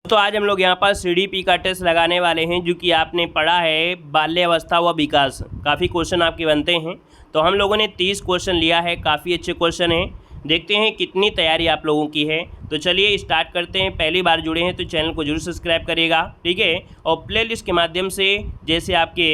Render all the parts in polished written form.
तो आज हम लोग यहाँ पर CDP का टेस्ट लगाने वाले हैं, जो कि आपने पढ़ा है बाल्यावस्था व विकास। काफ़ी क्वेश्चन आपके बनते हैं, तो हम लोगों ने 30 क्वेश्चन लिया है। काफ़ी अच्छे क्वेश्चन हैं, देखते हैं कितनी तैयारी आप लोगों की है। तो चलिए स्टार्ट करते हैं। पहली बार जुड़े हैं तो चैनल को जरूर सब्सक्राइब करिएगा, ठीक है। और प्लेलिस्ट के माध्यम से जैसे आपके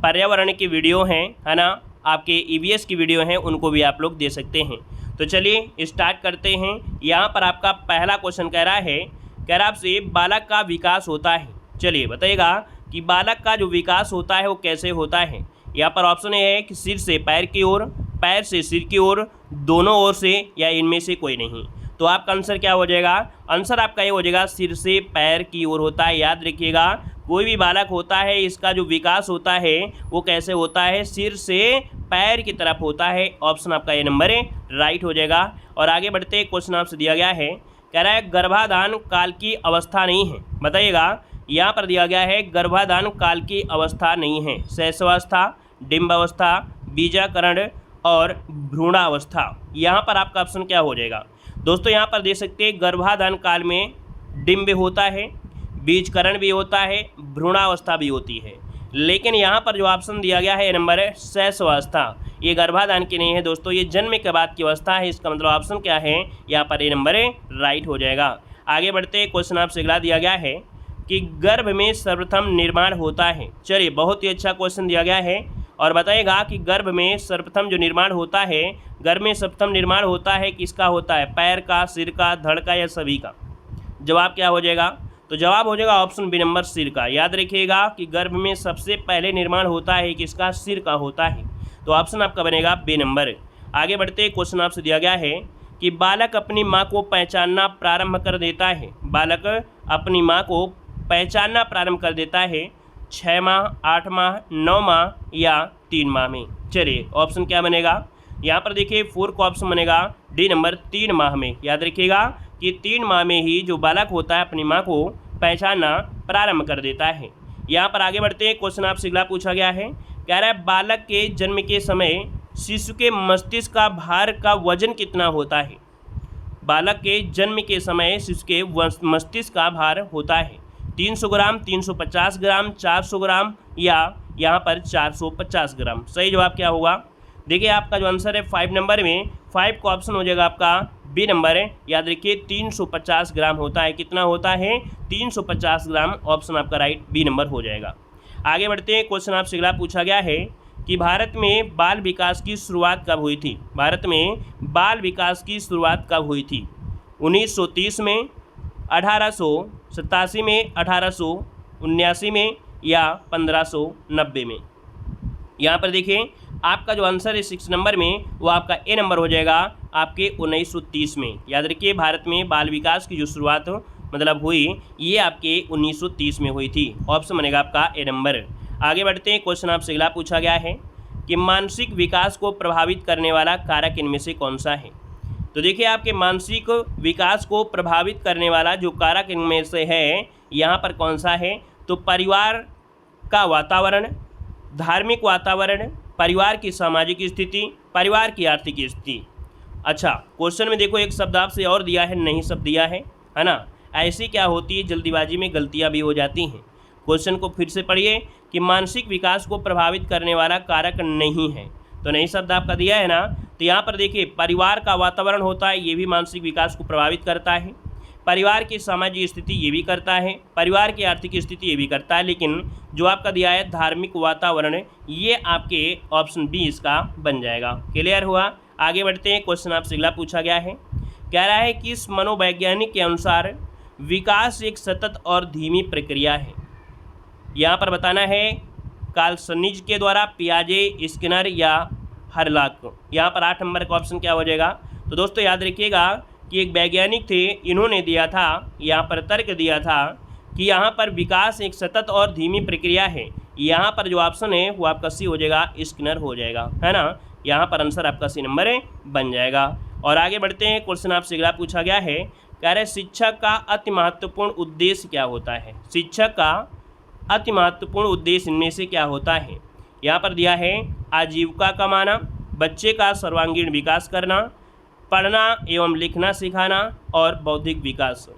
पर्यावरण की वीडियो हैं, है ना, आपके EVS की वीडियो हैं, उनको भी आप लोग दे सकते हैं। तो चलिए स्टार्ट करते हैं। यहाँ पर आपका पहला क्वेश्चन कह रहा है आपसे बालक का विकास होता है। चलिए बताइएगा कि बालक का जो विकास होता है वो कैसे होता है। यहाँ पर ऑप्शन है कि सिर से पैर की ओर, पैर से सिर की ओर, दोनों ओर से, या इनमें से कोई नहीं। तो आपका आंसर क्या हो जाएगा? आंसर आपका ये हो जाएगा सिर से पैर की ओर होता है। याद रखिएगा, कोई भी बालक होता है इसका जो विकास होता है वो कैसे होता है? सिर से पैर की तरफ होता है। ऑप्शन आपका ये नंबर है, राइट हो जाएगा। और आगे बढ़ते, क्वेश्चन आपसे दिया गया है, कह रहा है गर्भाधान काल की अवस्था नहीं है। बताइएगा, यहाँ पर दिया गया है गर्भाधान काल की अवस्था नहीं है। शैशवावस्था, डिम्बावस्था, बीजाकरण और भ्रूणावस्था। यहाँ पर आपका ऑप्शन क्या हो जाएगा? दोस्तों यहाँ पर दे सकते हैं गर्भाधान काल में डिम्ब होता है, बीजकरण भी होता है, भ्रूणावस्था भी होती है। लेकिन यहाँ पर जो ऑप्शन दिया गया है नंबर है शैशवावस्था। ये गर्भाधान की नहीं है दोस्तों, ये जन्म के बाद की अवस्था है। इसका मतलब ऑप्शन क्या है? यहाँ पर ये नंबर है, राइट हो जाएगा। आगे बढ़ते, क्वेश्चन आपसे अगला दिया गया है कि गर्भ में सर्वप्रथम निर्माण होता है। चलिए, बहुत ही अच्छा क्वेश्चन दिया गया है। और बताइएगा कि गर्भ में सर्वप्रथम जो निर्माण होता है, गर्भ में सर्वप्रथम निर्माण होता है किसका होता है? पैर का, सिर का, धड़ का, या सभी का? जवाब क्या हो जाएगा? तो जवाब हो जाएगा ऑप्शन बी नंबर, सिर का। याद रखिएगा कि गर्भ में सबसे पहले निर्माण होता है किसका? सिर का होता है। तो ऑप्शन आपका बनेगा बी नंबर। आगे बढ़ते, क्वेश्चन आपसे दिया गया है कि बालक अपनी माँ को पहचानना प्रारंभ कर देता है। बालक अपनी माँ को पहचानना प्रारंभ कर देता है 6 माह, 8 माह, 9 माह या 3 माह में। चलिए, ऑप्शन क्या बनेगा? यहाँ पर देखिए 4 का ऑप्शन बनेगा डी नंबर, 3 माह में। याद रखिएगा कि 3 माह में ही जो बालक होता है अपनी माँ को पहचानना प्रारंभ कर देता है। यहाँ पर आगे बढ़ते हैं, क्वेश्चन आपसे अगला पूछा गया है, कह रहा है बालक के जन्म के समय शिशु के मस्तिष्क का भार का वजन कितना होता है? बालक के जन्म के समय शिशु के मस्तिष्क का भार होता है 300 ग्राम, 350 ग्राम, 400 ग्राम या यहाँ पर 450 ग्राम। सही जवाब क्या होगा? देखिए, आपका जो आंसर है 5 नंबर में, 5 का ऑप्शन हो जाएगा आपका बी नंबर है। याद रखिए 350 ग्राम होता है। कितना होता है? 350 ग्राम। ऑप्शन आपका राइट, बी नंबर हो जाएगा। आगे बढ़ते हैं, क्वेश्चन आपसे अगला पूछा गया है कि भारत में बाल विकास की शुरुआत कब हुई थी? भारत में बाल विकास की शुरुआत कब हुई थी? 1930 में, 1887 में, 1879 में या 1590 में? यहाँ पर देखिए, आपका जो आंसर है 6 नंबर में, वो आपका ए नंबर हो जाएगा आपके 1930 में। याद रखिए, भारत में बाल विकास की जो शुरुआत मतलब हुई, ये आपके 1930 में हुई थी। ऑप्शन बनेगा आपका ए नंबर। आगे बढ़ते हैं, क्वेश्चन आपसे अगला पूछा गया है कि मानसिक विकास को प्रभावित करने वाला कारक इनमें से कौन सा है? तो देखिए, आपके मानसिक विकास को प्रभावित करने वाला जो कारक इनमें से है, यहाँ पर कौन सा है? तो परिवार का वातावरण, धार्मिक वातावरण, परिवार की सामाजिक स्थिति, परिवार की आर्थिक स्थिति। अच्छा, क्वेश्चन में देखो एक शब्द आपसे और दिया है, नहीं शब्द दिया है ना। ऐसी क्या होती है, जल्दीबाजी में गलतियां भी हो जाती हैं। क्वेश्चन को फिर से पढ़िए कि मानसिक विकास को प्रभावित करने वाला कारक नहीं है, तो नहीं शब्द आपका दिया है ना। तो यहाँ पर देखिए, परिवार का वातावरण होता है, ये भी मानसिक विकास को प्रभावित करता है। परिवार की सामाजिक स्थिति ये भी करता है, परिवार की आर्थिक स्थिति ये भी करता है। लेकिन जो आपका दिया है धार्मिक वातावरण, ये आपके ऑप्शन बी इसका बन जाएगा। क्लियर हुआ? आगे बढ़ते हैं, क्वेश्चन आपसे अगला पूछा गया है, कह रहा है कि इस मनोवैज्ञानिक के अनुसार विकास एक सतत और धीमी प्रक्रिया है। यहाँ पर बताना है कार्ल सनिज के द्वारा, पियाजे, स्किनर या हरलॉक। यहाँ पर 8 नंबर का ऑप्शन क्या हो जाएगा? तो दोस्तों याद रखिएगा कि एक वैज्ञानिक थे, इन्होंने दिया था, यहाँ पर तर्क दिया था कि यहाँ पर विकास एक सतत और धीमी प्रक्रिया है। यहाँ पर जो ऑप्शन है वो आपका सी हो जाएगा, स्किनर हो जाएगा, है ना। यहाँ पर आंसर आपका सी नंबर है, बन जाएगा। और आगे बढ़ते हैं, क्वेश्चन आपसे अगला पूछा गया है, कह रहे शिक्षक का अति महत्वपूर्ण उद्देश्य क्या होता है? शिक्षक का अति महत्वपूर्ण उद्देश्य इनमें से क्या होता है? यहाँ पर दिया है आजीविका कमाना, बच्चे का सर्वांगीण विकास करना, पढ़ना एवं लिखना सिखाना और बौद्धिक विकास।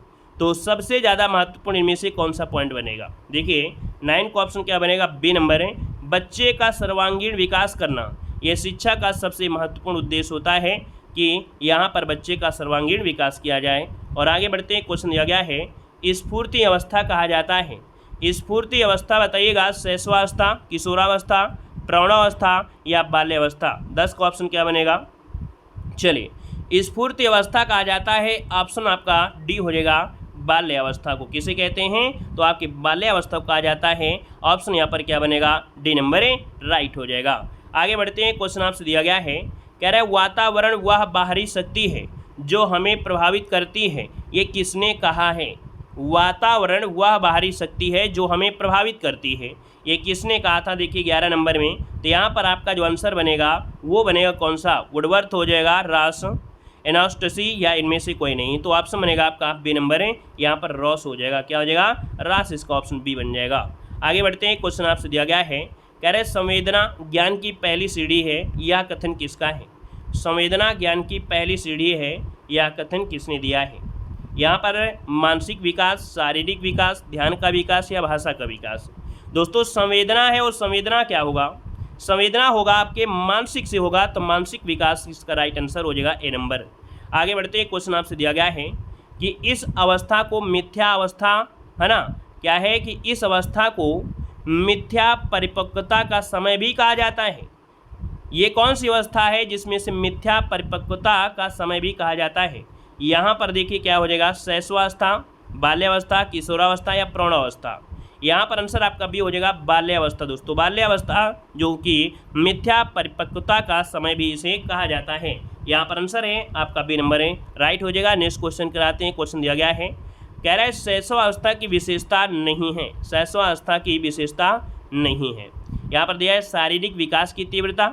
तो सबसे ज़्यादा महत्वपूर्ण इनमें से कौन सा पॉइंट बनेगा? देखिए 9 का ऑप्शन क्या बनेगा? बी नंबर है, बच्चे का सर्वांगीण विकास करना। यह शिक्षा का सबसे महत्वपूर्ण उद्देश्य होता है कि यहाँ पर बच्चे का सर्वांगीण विकास किया जाए। और आगे बढ़ते हैं, क्वेश्चन दिया गया है स्फूर्ति अवस्था कहा जाता है। स्फूर्ति अवस्था बताइएगा, शैशवावस्था, किशोरावस्था, प्रौढ़ावस्था या बाल्यावस्था। 10 का ऑप्शन क्या बनेगा? चलिए स्फूर्ति अवस्था कहा जाता है, ऑप्शन आपका डी हो जाएगा बाल्यावस्था को। किसे कहते हैं? तो आपकी बाल्यावस्था को कहा जाता है। ऑप्शन यहाँ पर क्या बनेगा? डी नंबर राइट हो जाएगा। आगे बढ़ते हैं, क्वेश्चन आपसे दिया गया है, कह रहा है वातावरण वह बाहरी शक्ति है जो हमें प्रभावित करती है, ये किसने कहा है? वातावरण वह बाहरी शक्ति है जो हमें प्रभावित करती है, ये किसने कहा था? देखिए 11 नंबर में, तो यहाँ पर आपका जो आंसर बनेगा वो बनेगा कौन सा? वुडवर्थ हो जाएगा, रॉस, एनास्टसी या इनमें से कोई नहीं। तो ऑप्शन बनेगा आपका बी नंबर है, यहाँ पर रॉस हो जाएगा। क्या हो जाएगा? रॉस, इसका ऑप्शन बी बन जाएगा। आगे बढ़ते हैं, क्वेश्चन आपसे दिया गया है, कह रहे संवेदना ज्ञान की पहली सीढ़ी है, यह कथन किसका है? संवेदना ज्ञान की पहली सीढ़ी है, यह कथन किसने दिया है? यहाँ पर मानसिक विकास, शारीरिक विकास, ध्यान का विकास या भाषा का विकास। दोस्तों संवेदना है, और संवेदना क्या होगा? संवेदना होगा आपके मानसिक से होगा, तो मानसिक विकास इसका राइट आंसर हो जाएगा ए नंबर। आगे बढ़ते हैं, क्वेश्चन आपसे दिया गया है कि इस अवस्था को मिथ्या अवस्था, है ना, क्या है कि इस अवस्था को मिथ्या परिपक्वता का समय भी कहा जाता है। ये कौन सी अवस्था है जिसमें से मिथ्या परिपक्वता का समय भी कहा जाता है? यहाँ पर देखिए क्या हो जाएगा? शैशवावस्था, बाल्यावस्था, किशोरावस्था या प्रौढ़ावस्था। यहाँ पर आंसर आपका भी हो जाएगा बाल्यावस्था। दोस्तों बाल्यावस्था जो कि मिथ्या परिपक्वता का समय भी इसे कहा जाता है। यहाँ पर आंसर है आपका बी नंबर है, राइट हो जाएगा। नेक्स्ट क्वेश्चन कराते हैं। क्वेश्चन दिया गया है, कह रहा है शैशवावस्था की विशेषता नहीं है, शैशवावस्था की विशेषता नहीं है। यहाँ पर दिया है शारीरिक विकास की तीव्रता,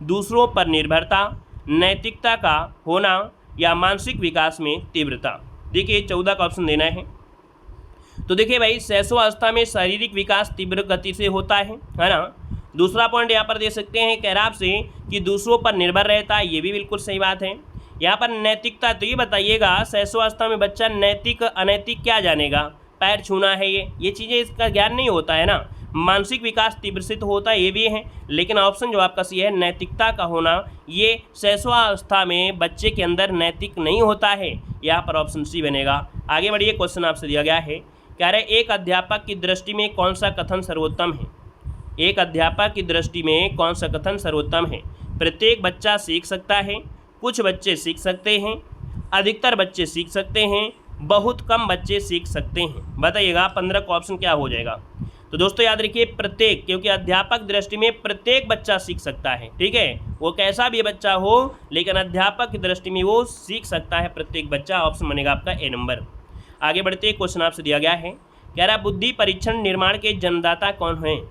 दूसरों पर निर्भरता, नैतिकता का होना या मानसिक विकास में तीव्रता। देखिए 14 का ऑप्शन देना है। तो देखिए भाई शैशवावस्था में शारीरिक विकास तीव्र गति से होता है ना। दूसरा पॉइंट यहाँ पर दे सकते हैं कह रहा आपसे कि दूसरों पर निर्भर रहता है, ये भी बिल्कुल सही बात है। यहाँ पर नैतिकता, तो ये बताइएगा शैशवावस्था में बच्चा नैतिक अनैतिक क्या जानेगा? पैर छूना है, ये चीज़ें इसका ज्ञान नहीं होता है ना। मानसिक विकास तीव्र से तो होता है, ये भी है, लेकिन ऑप्शन जो आपका सी है नैतिकता का होना, ये शैशवावस्था में बच्चे के अंदर नैतिक नहीं होता है। यहाँ पर ऑप्शन सी बनेगा। आगे बढ़िए, क्वेश्चन आपसे दिया गया है, कह रहे एक अध्यापक की दृष्टि में कौन सा कथन सर्वोत्तम है? एक अध्यापक की दृष्टि में कौन सा कथन सर्वोत्तम है? प्रत्येक बच्चा सीख सकता है, कुछ बच्चे सीख सकते हैं, अधिकतर बच्चे सीख सकते हैं, बहुत कम बच्चे सीख सकते हैं। बताइएगा 15 का ऑप्शन क्या हो जाएगा? तो दोस्तों याद रखिए प्रत्येक, क्योंकि अध्यापक दृष्टि में प्रत्येक बच्चा सीख सकता है, ठीक है, वो कैसा भी बच्चा हो, लेकिन अध्यापक की दृष्टि में वो सीख सकता है प्रत्येक बच्चा। ऑप्शन बनेगा आपका ए नंबर। आगे बढ़ते क्वेश्चन आपसे दिया गया है, कह रहा बुद्धि परीक्षण निर्माण के जन्मदाता कौन हैं?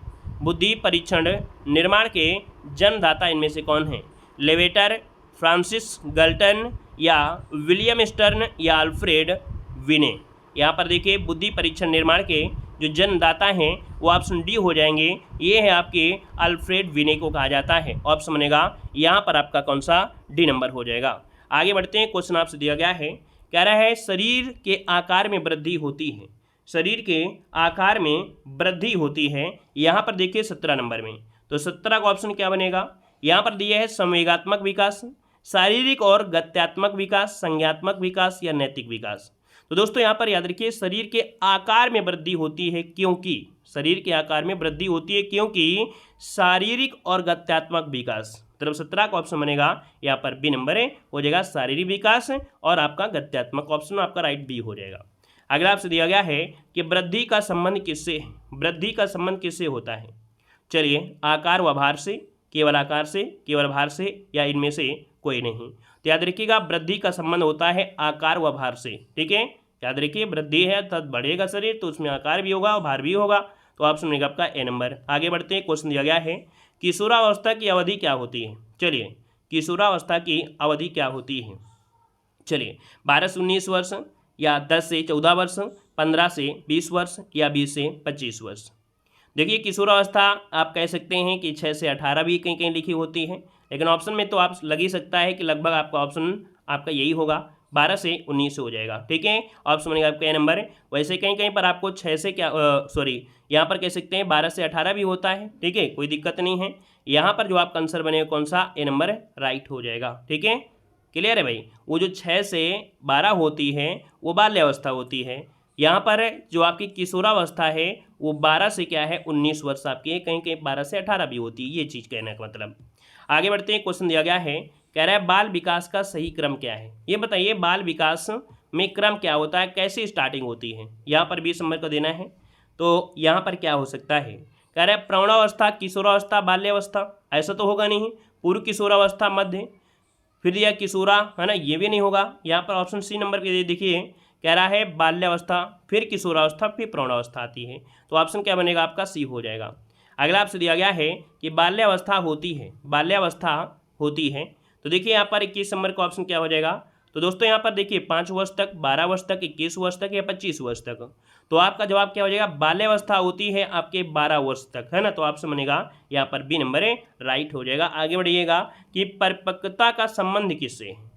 बुद्धि परीक्षण निर्माण के जन्मदाता इनमें से कौन हैं? लेवेटर, फ्रांसिस गल्टन या विलियम स्टर्न या अल्फ्रेड विने। यहाँ पर देखिए बुद्धि परीक्षण निर्माण के जो जन्मदाता हैं वो ऑप्शन डी हो जाएंगे। ये है आपके अल्फ्रेड विने को कहा जाता है। ऑप्शन बनेगा यहाँ पर आपका कौन सा? डी नंबर हो जाएगा। आगे बढ़ते हैं, क्वेश्चन आपसे दिया गया है, कह रहा है शरीर के आकार में वृद्धि होती है, शरीर के आकार में वृद्धि होती है। यहाँ पर देखिए 17 नंबर में, तो 17 का ऑप्शन क्या बनेगा? यहाँ पर दिया है संवेगात्मक विकास, शारीरिक और गत्यात्मक विकास, संज्ञात्मक विकास या नैतिक विकास। तो दोस्तों यहाँ पर याद रखिए शरीर के आकार में वृद्धि होती है, क्योंकि शरीर के आकार में वृद्धि होती है क्योंकि शारीरिक और गत्यात्मक विकास। तरफ 17 का ऑप्शन बनेगा यहाँ पर बी नंबर है, हो जाएगा शारीरिक विकास और आपका गत्यात्मक। ऑप्शन आपका राइट बी हो जाएगा। अगला आपसे दिया गया है कि वृद्धि का संबंध किससे, वृद्धि का संबंध किससे होता है? चलिए आकार व भार से, केवल आकार से, केवल भार से या इनमें से कोई नहीं। तो याद रखिएगा वृद्धि का संबंध होता है आकार व भार से, ठीक है। याद रखिए वृद्धि है तब बढ़ेगा शरीर, तो उसमें आकार भी होगा और भार भी होगा। तो ऑप्शन बनेगा आपका ए नंबर। आगे बढ़ते हैं, क्वेश्चन दिया गया है किशोरावस्था की अवधि क्या होती है? चलिए किशोरावस्था की अवधि क्या होती है? चलिए 12 से 19 वर्ष या 10 से 14 वर्ष, 15 से 20 वर्ष या 20 से 25 वर्ष। देखिए किशोरावस्था आप कह सकते हैं कि 6 से 18 भी कहीं कहीं लिखी होती है, लेकिन ऑप्शन में तो आप लग ही सकता है कि लगभग आपका ऑप्शन आपका यही होगा 12 से 19 हो जाएगा। ठीक है, ऑप्शन बनेगा आपका ए नंबर। वैसे कहीं कहीं पर आपको 6 से क्या सॉरी यहाँ पर कह सकते हैं 12 से 18 भी होता है। ठीक है, कोई दिक्कत नहीं है। यहाँ पर जो आपका आंसर बनेगा कौन सा, ए नंबर राइट हो जाएगा। ठीक है, क्लियर है भाई। वो जो 6 से 12 होती है वो बाल्यावस्था होती है। यहाँ पर जो आपकी किशोरावस्था है वो 12 से क्या है 19 वर्ष आपकी है, कहीं कहीं 12 से 18 भी होती है, ये चीज़ कहने का मतलब। आगे बढ़ते हैं, क्वेश्चन दिया गया है, कह रहा है बाल विकास का सही क्रम क्या है। ये बताइए बाल विकास में क्रम क्या होता है, कैसे स्टार्टिंग होती है। यहाँ पर 20 नंबर का देना है। तो यहाँ पर क्या हो सकता है, कह रहा है प्रौढ़ावस्था, किशोरावस्था, बाल्यावस्था, ऐसा तो होगा नहीं। पूर्व किशोरावस्था, मध्य, फिर दिया किशोरा, है ना, ये भी नहीं होगा। यहाँ पर ऑप्शन सी नंबर के देखिए कह रहा है बाल्यावस्था, फिर किशोरावस्था, फिर प्रौढ़ावस्था आती है। तो ऑप्शन क्या बनेगा आपका, सी हो जाएगा। अगला आपसे दिया गया है कि बाल्यावस्था होती है, बाल्यावस्था होती है। तो देखिए यहाँ पर 21 नंबर का ऑप्शन क्या हो जाएगा। तो दोस्तों यहाँ पर देखिए 5 वर्ष तक, 12 वर्ष तक, 21 वर्ष तक या 25 वर्ष तक। तो आपका जवाब क्या हो जाएगा, बाल्यावस्था होती है आपके 12 वर्ष तक, है ना। तो ऑप्शन बनेगा यहाँ पर बी नंबर राइट हो जाएगा। आगे बढ़िएगा कि परिपक्वता का संबंध किससे है।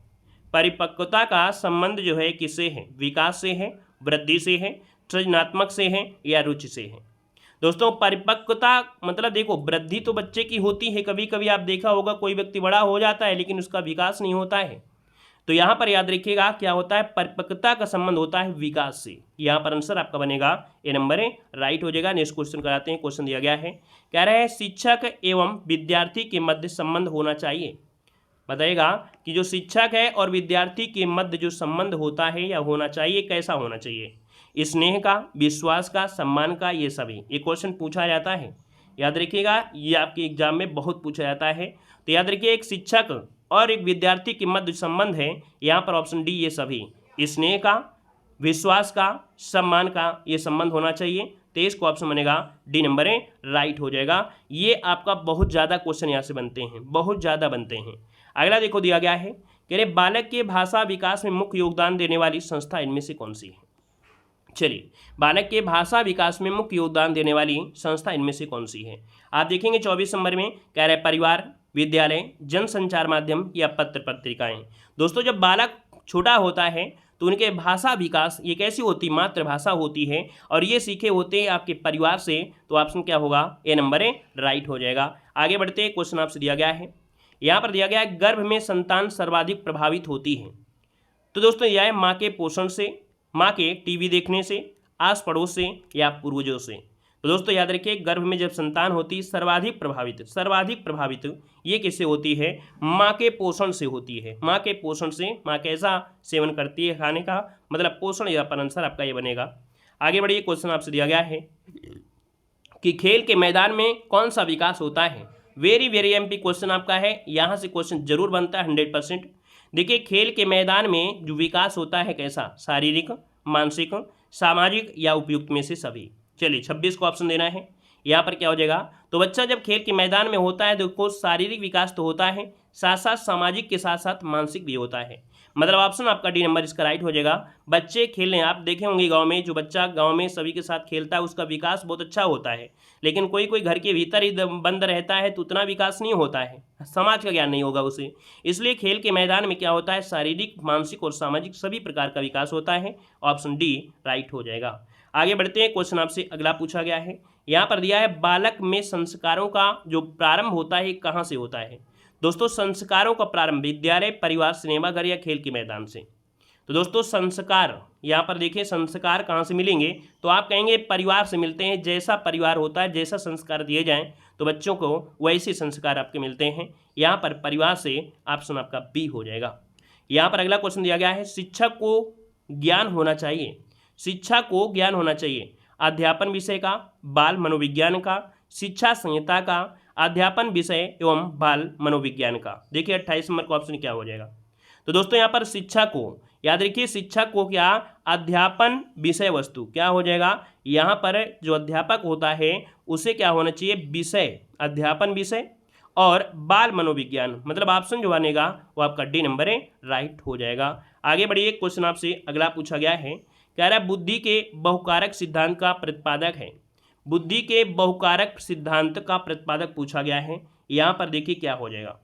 परिपक्वता का संबंध जो है किससे है, विकास से है, वृद्धि से है, सृजनात्मक से है या रुचि से है। दोस्तों परिपक्वता मतलब देखो वृद्धि तो बच्चे की होती है, कभी कभी आप देखा होगा कोई व्यक्ति बड़ा हो जाता है लेकिन उसका विकास नहीं होता है। तो यहाँ पर याद रखिएगा क्या होता है, परिपक्वता का संबंध होता है विकास से। यहाँ पर आंसर आपका बनेगा ए नंबर राइट हो जाएगा। नेक्स्ट क्वेश्चन कराते हैं। क्वेश्चन दिया गया है, कह रहे हैं शिक्षक एवं विद्यार्थी के मध्य संबंध होना चाहिए। बताइएगा कि जो शिक्षक है और विद्यार्थी के मध्य जो संबंध होता है या होना चाहिए, कैसा होना चाहिए। स्नेह का, विश्वास का, सम्मान का, ये सभी ये क्वेश्चन पूछा जाता है। याद रखिएगा ये आपके एग्जाम में बहुत पूछा जाता है। तो याद रखिए एक शिक्षक और एक विद्यार्थी के मध्य संबंध है, यहाँ पर ऑप्शन डी ये सभी स्नेह का, विश्वास का, सम्मान का ये संबंध होना चाहिए। 23 को ऑप्शन बनेगा डी नंबर राइट हो जाएगा। ये आपका बहुत ज़्यादा क्वेश्चन यहाँ से बनते हैं, बहुत ज़्यादा बनते हैं। अगला देखो दिया गया है, कह रहे बालक के भाषा विकास में मुख्य योगदान देने वाली संस्था इनमें से कौन सी है। चलिए बालक के भाषा विकास में मुख्य योगदान देने वाली संस्था इनमें से कौन सी है। आप देखेंगे 24 नंबर में कह रहे परिवार, विद्यालय, जनसंचार माध्यम या पत्र पत्रिकाएं। दोस्तों जब बालक छोटा होता है तो उनके भाषा विकास ये कैसी होती, मातृभाषा होती है और ये सीखे होते हैं आपके परिवार से। तो ऑप्शन क्या होगा, ए नंबर राइट हो जाएगा। आगे बढ़ते हैं, क्वेश्चन आपसे दिया गया है, यहाँ पर दिया गया है गर्भ में संतान सर्वाधिक प्रभावित होती है। तो दोस्तों यह है माँ के पोषण से, माँ के टीवी देखने से, आस पड़ोस से या पूर्वजों से। तो दोस्तों याद रखिए गर्भ में जब संतान होती सर्वाधिक प्रभावित ये किससे होती है, माँ के पोषण से होती है। माँ के पोषण से, माँ कैसा सेवन करती है खाने का, मतलब पोषण, या पर आंसर आपका ये बनेगा। आगे बढ़िए, क्वेश्चन आपसे दिया गया है कि खेल के मैदान में कौन सा विकास होता है। वेरी वेरी एमपी क्वेश्चन आपका है, यहाँ से क्वेश्चन जरूर बनता है 100%। देखिए खेल के मैदान में जो विकास होता है कैसा, शारीरिक, मानसिक, सामाजिक या उपयुक्त में से सभी। चलिए 26 को ऑप्शन देना है। यहाँ पर क्या हो जाएगा, तो बच्चा जब खेल के मैदान में होता है तो उसको शारीरिक विकास तो होता है, साथ साथ सामाजिक के साथ साथ मानसिक भी होता है। मतलब ऑप्शन आपका डी नंबर इसका राइट हो जाएगा। बच्चे खेलने, आप देखे होंगे गांव में जो बच्चा गांव में सभी के साथ खेलता है उसका विकास बहुत अच्छा होता है, लेकिन कोई कोई घर के भीतर ही बंद रहता है तो उतना विकास नहीं होता है, समाज का ज्ञान नहीं होगा उसे। इसलिए खेल के मैदान में क्या होता है, शारीरिक, मानसिक और सामाजिक सभी प्रकार का विकास होता है। ऑप्शन डी राइट हो जाएगा। आगे बढ़ते हैं, क्वेश्चन आपसे अगला पूछा गया है, यहाँ पर दिया है बालक में संस्कारों का जो प्रारंभ होता है कहाँ से होता है। दोस्तों संस्कारों का प्रारंभ विद्यालय, परिवार, सिनेमाघर या खेल के मैदान से। तो दोस्तों संस्कार, यहाँ पर देखिए संस्कार कहाँ से मिलेंगे, तो आप कहेंगे परिवार से मिलते हैं। जैसा परिवार होता है, जैसा संस्कार दिए जाएं तो बच्चों को वैसे संस्कार आपके मिलते हैं। यहाँ पर परिवार से ऑप्शन आपका बी हो जाएगा। यहाँ पर अगला क्वेश्चन दिया गया है, शिक्षक को ज्ञान होना चाहिए, शिक्षा को ज्ञान होना चाहिए अध्यापन विषय का, बाल मनोविज्ञान का, शिक्षा संहिता का, अध्यापन विषय एवं बाल मनोविज्ञान का। देखिए 28 नंबर का ऑप्शन क्या हो जाएगा। तो दोस्तों यहाँ पर शिक्षा को, याद रखिए शिक्षा को क्या, अध्यापन विषय वस्तु क्या हो जाएगा। यहाँ पर जो अध्यापक होता है उसे क्या होना चाहिए, विषय, अध्यापन विषय और बाल मनोविज्ञान, मतलब ऑप्शन जो बनेगा वो आपका डी नंबर राइट हो जाएगा। आगे बढ़िए, क्वेश्चन आपसे अगला पूछा गया है, कह रहा है बुद्धि के बहुकारक सिद्धांत का प्रतिपादक है। बुद्धि के बहुकारक सिद्धांत का प्रतिपादक पूछा गया है। यहाँ पर देखिए क्या हो जाएगा,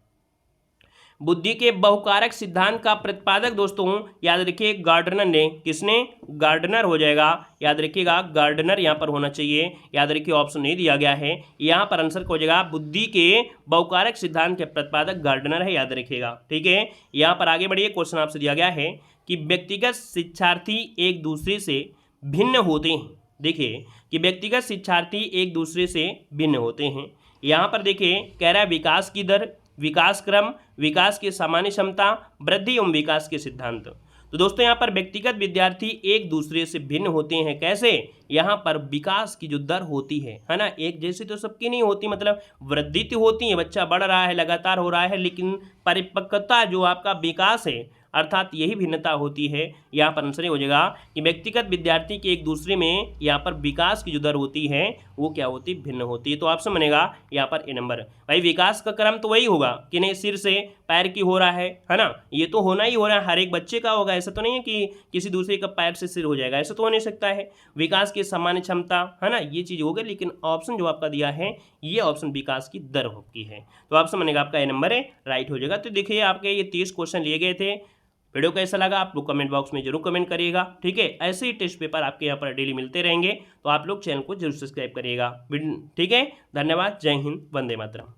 बुद्धि के बहुकारक सिद्धांत का प्रतिपादक दोस्तों याद रखिए गार्डनर ने, किसने, गार्डनर हो जाएगा, याद रखिएगा गार्डनर यहाँ पर होना चाहिए, याद रखिए ऑप्शन नहीं दिया गया है, यहाँ पर आंसर हो जाएगा बुद्धि के बहुकारक सिद्धांत के प्रतिपादक गार्डनर है, याद रखिएगा। ठीक है, यहाँ पर आगे बढ़िए, क्वेश्चन आपसे दिया गया है कि व्यक्तिगत शिक्षार्थी एक दूसरे से भिन्न होते हैं। देखिए कि व्यक्तिगत शिक्षार्थी एक दूसरे से भिन्न होते हैं। यहाँ पर देखिए कह रहा है विकास की दर, विकास क्रम, विकास की सामान्य क्षमता, वृद्धि एवं विकास के सिद्धांत। तो दोस्तों यहाँ पर व्यक्तिगत विद्यार्थी एक दूसरे से भिन्न होते हैं, कैसे, यहाँ पर विकास की जो दर होती है ना, एक जैसी तो सबकी नहीं होती, मतलब वृद्धि तो होती है, बच्चा बढ़ रहा है, लगातार हो रहा है, लेकिन परिपक्वता जो आपका विकास है अर्थात यही भिन्नता होती है। यहाँ पर आंसर हो जाएगा कि व्यक्तिगत विद्यार्थी के एक दूसरे में यहाँ पर विकास की जो दर होती है वो क्या होती है, भिन्न होती है। तो ऑप्शन बनेगा यहाँ पर ए नंबर। भाई विकास का क्रम तो वही होगा कि नहीं, सिर से पैर की हो रहा है ना, ये तो होना ही हो रहा है, हर एक बच्चे का होगा, ऐसा तो नहीं है कि किसी दूसरे का पैर से सिर हो जाएगा, ऐसा तो हो नहीं सकता है। विकास की सामान्य क्षमता है ना, ये चीज़ हो गई, लेकिन ऑप्शन जो आपका दिया है ये ऑप्शन विकास की दर की है। तो ऑप्शन बनेगा आपका ए नंबर है, राइट हो जाएगा। तो देखिए आपके ये 30 क्वेश्चन लिए गए थे। वीडियो कैसा लगा आप लोग कमेंट बॉक्स में जरूर कमेंट करिएगा। ठीक है, ऐसे ही टेस्ट पेपर आपके यहाँ पर डेली मिलते रहेंगे, तो आप लोग चैनल को जरूर सब्सक्राइब करिएगा। ठीक है, धन्यवाद, जय हिंद, वंदे मातरम।